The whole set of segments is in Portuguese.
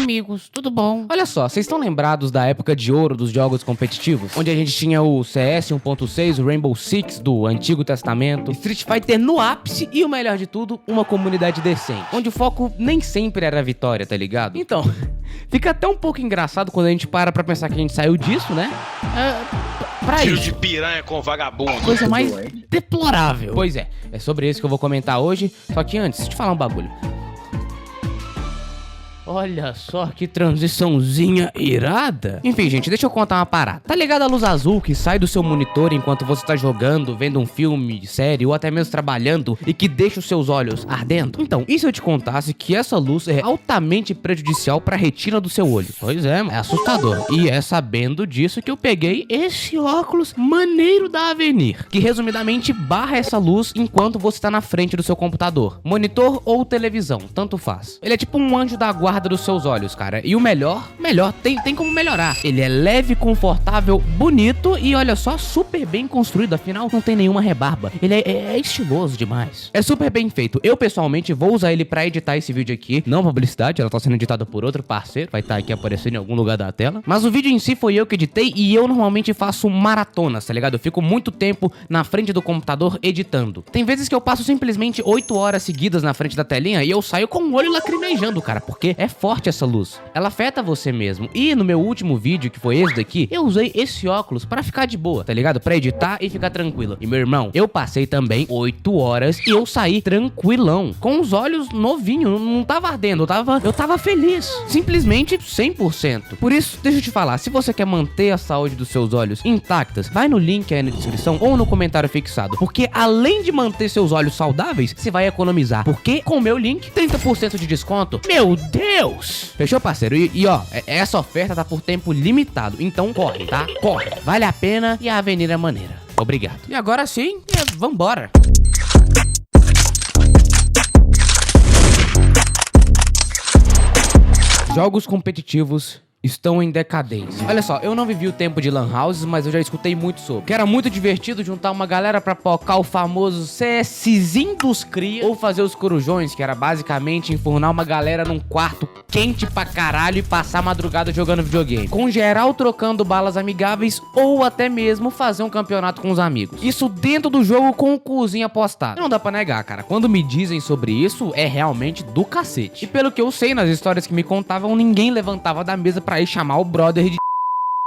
amigos, tudo bom? Olha só, vocês estão lembrados da época de ouro dos jogos competitivos? Onde a gente tinha o CS 1.6, o Rainbow Six do Antigo Testamento, Street Fighter no ápice e o melhor de tudo, uma comunidade decente. Onde o foco nem sempre era a vitória, tá ligado? Então, fica até um pouco engraçado quando a gente para pra pensar que a gente saiu disso, né? Pra Tiro isso. de piranha com vagabundo. Coisa mais deplorável. Pois é sobre isso que eu vou comentar hoje. Só que antes, deixa eu te falar um bagulho. Olha só que transiçãozinha irada. Enfim, gente, deixa eu contar uma parada. Tá ligado a luz azul que sai do seu monitor enquanto você tá jogando, vendo um filme, série ou até mesmo trabalhando e que deixa os seus olhos ardendo? Então, e se eu te contasse que essa luz é altamente prejudicial pra retina do seu olho? Pois é assustador. E é sabendo disso que eu peguei esse óculos maneiro da Avenir, que resumidamente barra essa luz enquanto você tá na frente do seu computador, monitor ou televisão, tanto faz. Ele é tipo um anjo da guarda dos seus olhos, cara. E o melhor, tem como melhorar. Ele é leve, confortável, bonito e olha só, super bem construído, afinal não tem nenhuma rebarba. Ele é estiloso demais. É super bem feito. Eu pessoalmente vou usar ele pra editar esse vídeo aqui, não publicidade, ela tá sendo editada por outro parceiro, vai estar aqui aparecendo em algum lugar da tela. Mas o vídeo em si foi eu que editei e eu normalmente faço maratonas, tá ligado? Eu fico muito tempo na frente do computador editando. Tem vezes que eu passo simplesmente 8 horas seguidas na frente da telinha e eu saio com o olho lacrimejando, cara, porque é forte essa luz. Ela afeta você mesmo. E no meu último vídeo, que foi esse daqui, eu usei esse óculos pra ficar de boa, tá ligado? Pra editar e ficar tranquilo. E meu irmão, eu passei também 8 horas e eu saí tranquilão, com os olhos novinhos, não tava ardendo, eu tava feliz. Simplesmente 100%. Por isso, deixa eu te falar, se você quer manter a saúde dos seus olhos intactas, vai no link aí na descrição ou no comentário fixado, porque além de manter seus olhos saudáveis, você vai economizar, porque com o meu link, 30% de desconto. Meu Deus! Fechou, parceiro? E ó, essa oferta tá por tempo limitado, então corre, tá? Corre. Vale a pena e a Avenida é maneira. Obrigado. E agora sim, vambora. Jogos competitivos estão em decadência. Olha só, eu não vivi o tempo de lan houses, mas eu já escutei muito sobre. Que era muito divertido juntar uma galera pra pocar o famoso CSzinho dos cria, ou fazer os corujões, que era basicamente enfurnar uma galera num quarto quente pra caralho e passar a madrugada jogando videogame, com geral trocando balas amigáveis, ou até mesmo fazer um campeonato com os amigos. Isso dentro do jogo com o cuzinho apostado. Não dá pra negar, cara, quando me dizem sobre isso, é realmente do cacete. E pelo que eu sei, nas histórias que me contavam, ninguém levantava da mesa pra ir chamar o brother de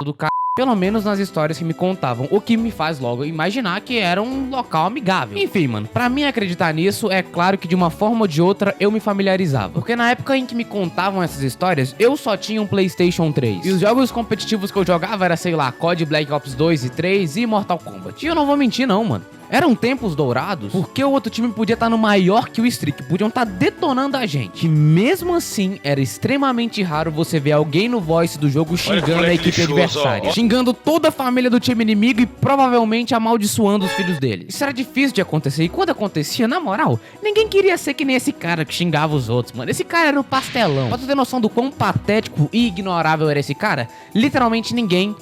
do cara. Pelo menos nas histórias que me contavam, o que me faz logo imaginar que era um local amigável. Enfim, mano, pra mim acreditar nisso, é claro que de uma forma ou de outra eu me familiarizava. Porque na época em que me contavam essas histórias, eu só tinha um PlayStation 3. E os jogos competitivos que eu jogava era, sei lá, COD Black Ops 2 e 3 e Mortal Kombat. E eu não vou mentir não, mano. Eram tempos dourados, porque o outro time podia estar no maior que o Streak, podiam estar detonando a gente. E mesmo assim, era extremamente raro você ver alguém no voice do jogo xingando a equipe adversária. Xingando toda a família do time inimigo e provavelmente amaldiçoando os filhos dele. Isso era difícil de acontecer, e quando acontecia, na moral, ninguém queria ser que nem esse cara que xingava os outros, mano. Esse cara era o pastelão. Pra tu ter noção do quão patético e ignorável era esse cara, literalmente ninguém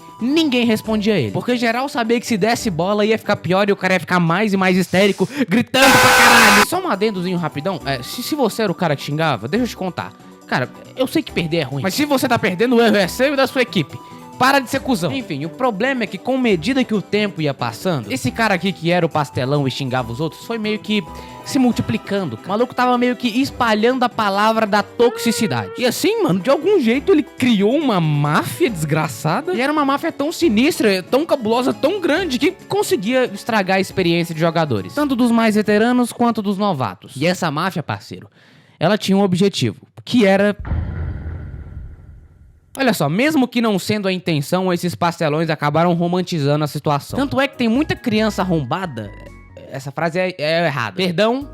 respondia a ele. Porque geral sabia que se desse bola ia ficar pior e o cara ia ficar mais e mais histérico, gritando pra caralho. Só um adendozinho rapidão, se você era o cara que xingava, deixa eu te contar. Cara, eu sei que perder é ruim, mas se você tá perdendo, o erro é seu e da sua equipe. Para de ser cuzão. Enfim, o problema é que com medida que o tempo ia passando, esse cara aqui que era o pastelão e xingava os outros, foi meio que se multiplicando. O maluco tava meio que espalhando a palavra da toxicidade. E assim, mano, de algum jeito ele criou uma máfia desgraçada. E era uma máfia tão sinistra, tão cabulosa, tão grande, que conseguia estragar a experiência de jogadores. Tanto dos mais veteranos quanto dos novatos. E essa máfia, parceiro, ela tinha um objetivo, que era... Olha só, mesmo que não sendo a intenção, esses pastelões acabaram romantizando a situação. Tanto é que tem muita criança arrombada, essa frase é errada, perdão,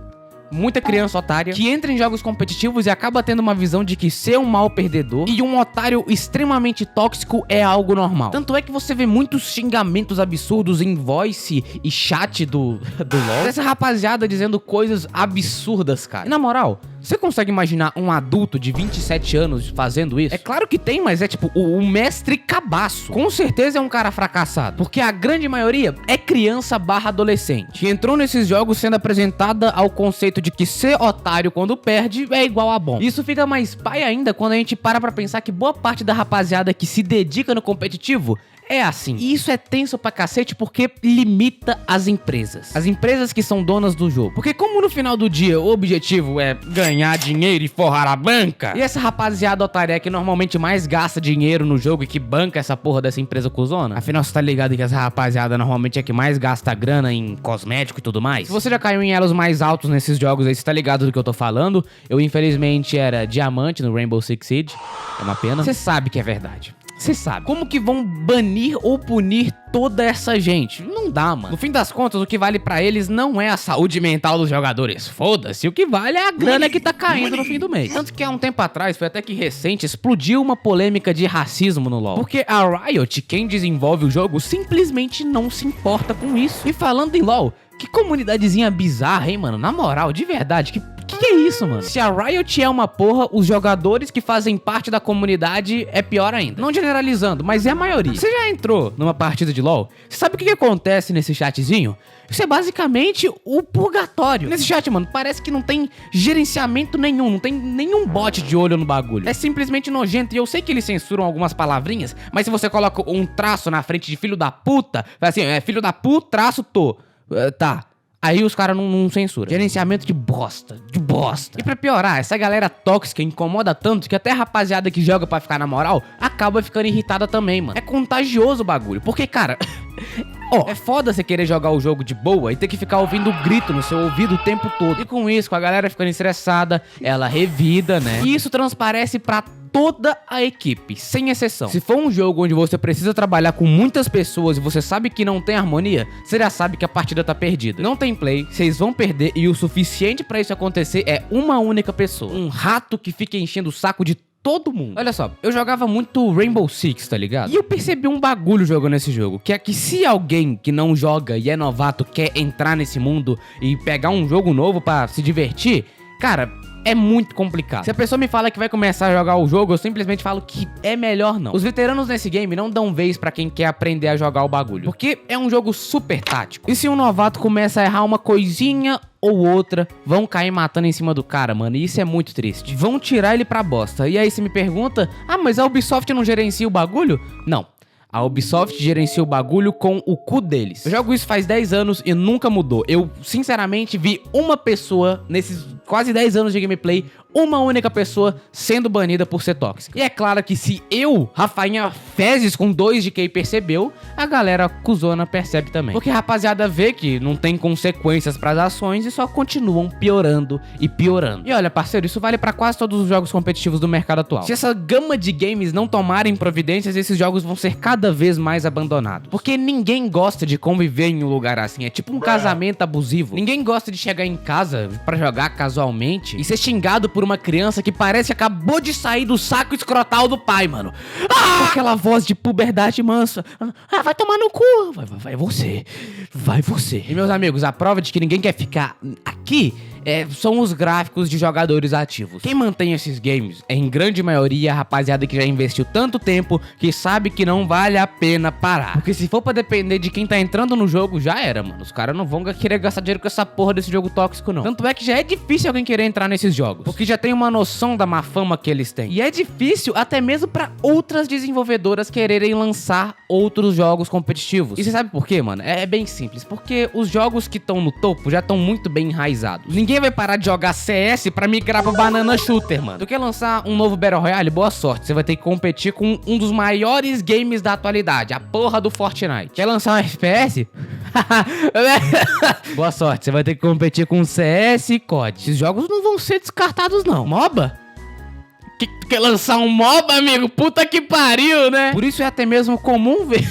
muita criança otária, que entra em jogos competitivos e acaba tendo uma visão de que ser um mau perdedor e um otário extremamente tóxico é algo normal. Tanto é que você vê muitos xingamentos absurdos em voice e chat do LoL. Essa rapaziada dizendo coisas absurdas, cara. E na moral, Você consegue imaginar um adulto de 27 anos fazendo isso? É claro que tem, mas é tipo o mestre cabaço. Com certeza é um cara fracassado, porque a grande maioria é criança barra adolescente, que entrou nesses jogos sendo apresentada ao conceito de que ser otário quando perde é igual a bom. Isso fica mais pai ainda quando a gente para pra pensar que boa parte da rapaziada que se dedica no competitivo é assim. E isso é tenso pra cacete porque limita as empresas. As empresas que são donas do jogo. Porque como no final do dia o objetivo é ganhar dinheiro e forrar a banca, e essa rapaziada otária que normalmente mais gasta dinheiro no jogo e que banca essa porra dessa empresa cuzona, afinal você tá ligado que essa rapaziada normalmente é que mais gasta grana em cosmético e tudo mais. Se você já caiu em elos mais altos nesses jogos aí, você tá ligado do que eu tô falando. Eu infelizmente era diamante no Rainbow Six Siege. É uma pena. Você sabe que é verdade. Você sabe. Como que vão banir ou punir toda essa gente? Não dá, mano. No fim das contas, o que vale pra eles não é a saúde mental dos jogadores. Foda-se, o que vale é a grana que tá caindo no fim do mês. Tanto que há um tempo atrás, foi até que recente, explodiu uma polêmica de racismo no LoL. Porque a Riot, quem desenvolve o jogo, simplesmente não se importa com isso. E falando em LoL, que comunidadezinha bizarra, hein, mano? Na moral, de verdade, que é isso, mano? Se a Riot é uma porra, os jogadores que fazem parte da comunidade é pior ainda. Não generalizando, mas é a maioria. Você já entrou numa partida de LoL? Você sabe o que acontece nesse chatzinho? Isso é basicamente o purgatório. Nesse chat, mano, parece que não tem gerenciamento nenhum, não tem nenhum bot de olho no bagulho. É simplesmente nojento. E eu sei que eles censuram algumas palavrinhas, mas se você coloca um traço na frente de filho da puta, vai assim, é filho da puta, traço, tô. Tá. Aí os caras não censuram. Gerenciamento de bosta, de bosta. E pra piorar, essa galera tóxica incomoda tanto que até a rapaziada que joga pra ficar na moral acaba ficando irritada também, mano. É contagioso o bagulho. Porque, cara, é foda você querer jogar o jogo de boa e ter que ficar ouvindo grito no seu ouvido o tempo todo. E com isso, com a galera ficando estressada, ela revida, né? E isso transparece pra toda a equipe, sem exceção. Se for um jogo onde você precisa trabalhar com muitas pessoas e você sabe que não tem harmonia, você já sabe que a partida tá perdida. Não tem play, vocês vão perder e o suficiente pra isso acontecer é uma única pessoa. Um rato que fica enchendo o saco de todo mundo. Olha só, eu jogava muito Rainbow Six, tá ligado? E eu percebi um bagulho jogando esse jogo, que é que se alguém que não joga e é novato quer entrar nesse mundo e pegar um jogo novo pra se divertir, cara, é muito complicado. Se a pessoa me fala que vai começar a jogar o jogo, eu simplesmente falo que é melhor não. Os veteranos nesse game não dão vez pra quem quer aprender a jogar o bagulho, porque é um jogo super tático. E se um novato começa a errar uma coisinha ou outra, vão cair matando em cima do cara, mano, e isso é muito triste. Vão tirar ele pra bosta. E aí você me pergunta, mas a Ubisoft não gerencia o bagulho? Não. A Ubisoft gerencia o bagulho com o cu deles. Eu jogo isso faz 10 anos e nunca mudou. Eu, sinceramente, vi uma pessoa nesses quase 10 anos de gameplay, uma única pessoa sendo banida por ser tóxica. E é claro que se eu, Rafainha Fezes com 2 de QI percebeu, a galera cuzona percebe também. Porque a rapaziada vê que não tem consequências pras ações e só continuam piorando e piorando. E olha, parceiro, isso vale pra quase todos os jogos competitivos do mercado atual. Se essa gama de games não tomarem providências, esses jogos vão ser cada vez mais abandonados. Porque ninguém gosta de conviver em um lugar assim. É tipo um casamento abusivo. Ninguém gosta de chegar em casa pra jogar casualmente e ser xingado por uma criança que parece que acabou de sair do saco escrotal do pai, mano. Aquela voz de puberdade mansa. Vai tomar no cu. Vai você. Vai você. E meus amigos, a prova de que ninguém quer ficar aqui são os gráficos de jogadores ativos. Quem mantém esses games é, em grande maioria, a rapaziada que já investiu tanto tempo que sabe que não vale a pena parar. Porque se for pra depender de quem tá entrando no jogo, já era, mano. Os caras não vão querer gastar dinheiro com essa porra desse jogo tóxico, não. Tanto é que já é difícil alguém querer entrar nesses jogos, porque já tem uma noção da má fama que eles têm. E é difícil até mesmo pra outras desenvolvedoras quererem lançar outros jogos competitivos. E você sabe por quê, mano? É bem simples. Porque os jogos que estão no topo já estão muito bem enraizados. Ninguém vai parar de jogar CS pra migrar pro Banana Shooter, mano. Tu quer lançar um novo Battle Royale? Boa sorte. Você vai ter que competir com um dos maiores games da atualidade, a porra do Fortnite. Quer lançar um FPS? Boa sorte. Você vai ter que competir com CS e COD. Esses jogos não vão ser descartados, não. MOBA? Quer lançar um MOBA, amigo? Puta que pariu, né? Por isso é até mesmo comum ver...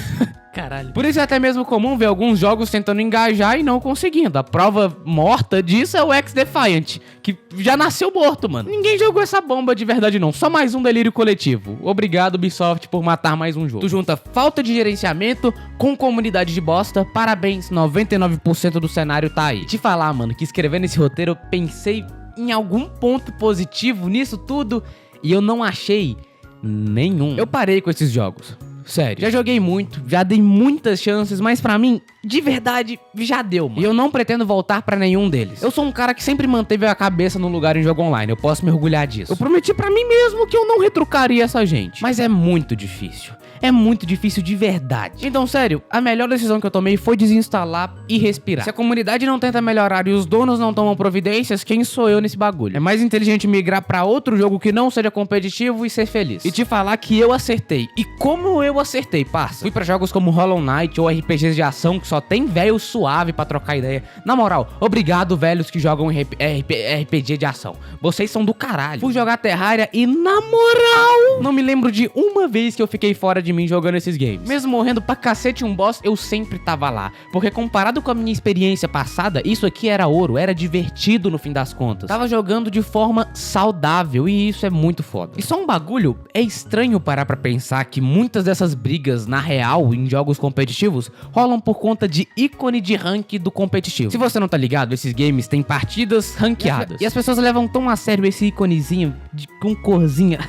Caralho. Por isso é até mesmo comum ver alguns jogos tentando engajar e não conseguindo. A prova morta disso é o X-Defiant, que já nasceu morto, mano. Ninguém jogou essa bomba de verdade, não. Só mais um delírio coletivo. Obrigado, Ubisoft, por matar mais um jogo. Tu junta falta de gerenciamento com comunidade de bosta. Parabéns, 99% do cenário tá aí. Te falar, mano, que escrevendo esse roteiro eu pensei em algum ponto positivo nisso tudo e eu não achei nenhum. Eu parei com esses jogos. Sério, já joguei muito, já dei muitas chances, mas pra mim, de verdade, já deu, mano. E eu não pretendo voltar pra nenhum deles. Eu sou um cara que sempre manteve a cabeça no lugar em jogo online, eu posso me orgulhar disso. Eu prometi pra mim mesmo que eu não retrucaria essa gente. Mas é muito difícil. É muito difícil de verdade. Então, sério, a melhor decisão que eu tomei foi desinstalar e respirar. Se a comunidade não tenta melhorar e os donos não tomam providências, quem sou eu nesse bagulho? É mais inteligente migrar pra outro jogo que não seja competitivo e ser feliz. E te falar que eu acertei. E como eu acertei, parça? Fui pra jogos como Hollow Knight ou RPGs de ação que só tem velho suave pra trocar ideia. Na moral, obrigado, velhos que jogam RPG de ação. Vocês são do caralho. Fui jogar Terraria e, na moral, não me lembro de uma vez que eu fiquei fora de mim jogando esses games. Mesmo morrendo pra cacete um boss, eu sempre tava lá. Porque comparado com a minha experiência passada, isso aqui era ouro, era divertido no fim das contas. Tava jogando de forma saudável e isso é muito foda. E só um bagulho, é estranho parar pra pensar que muitas dessas brigas, na real, em jogos competitivos, rolam por conta de ícone de rank do competitivo. Se você não tá ligado, esses games têm partidas ranqueadas. E as pessoas levam tão a sério esse íconezinho com corzinha.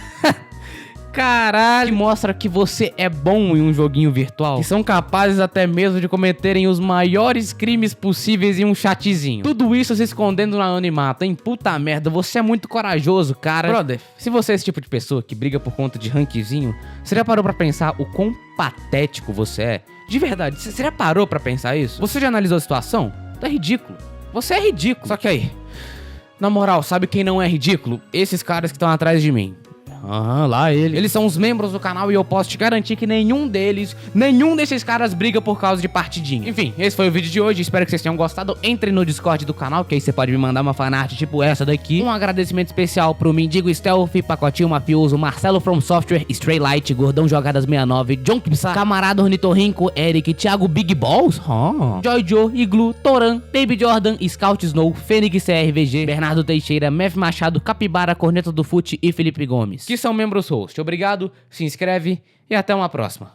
Caralho, que mostra que você é bom em um joguinho virtual, que são capazes até mesmo de cometerem os maiores crimes possíveis em um chatzinho. Tudo isso se escondendo no anonimato, hein? Puta merda, você é muito corajoso, cara. Brother, se você é esse tipo de pessoa que briga por conta de rankzinho, você já parou pra pensar o quão patético você é? De verdade, você já parou pra pensar isso? Você já analisou a situação? Tá ridículo. Você é ridículo. Só que aí, na moral, sabe quem não é ridículo? Esses caras que estão atrás de mim. Lá ele. Eles são os membros do canal e eu posso te garantir que nenhum desses caras briga por causa de partidinha. Enfim, esse foi o vídeo de hoje, espero que vocês tenham gostado. Entre no Discord do canal, que aí você pode me mandar uma fanart tipo essa daqui. Um agradecimento especial pro Mendigo Stealth, Pacotinho Mafioso, Marcelo From Software, Stray Light, Gordão Jogadas 69, John Kipsa, Camarada Ornitorrinco, Eric, Thiago Big Balls, Joy Joe, Iglu, Toran, Baby Jordan, Scout Snow, Fênix CRVG, Bernardo Teixeira, Mef Machado, Capibara, Corneta do Fute e Felipe Gomes, que são membros host. Obrigado, se inscreve e até uma próxima.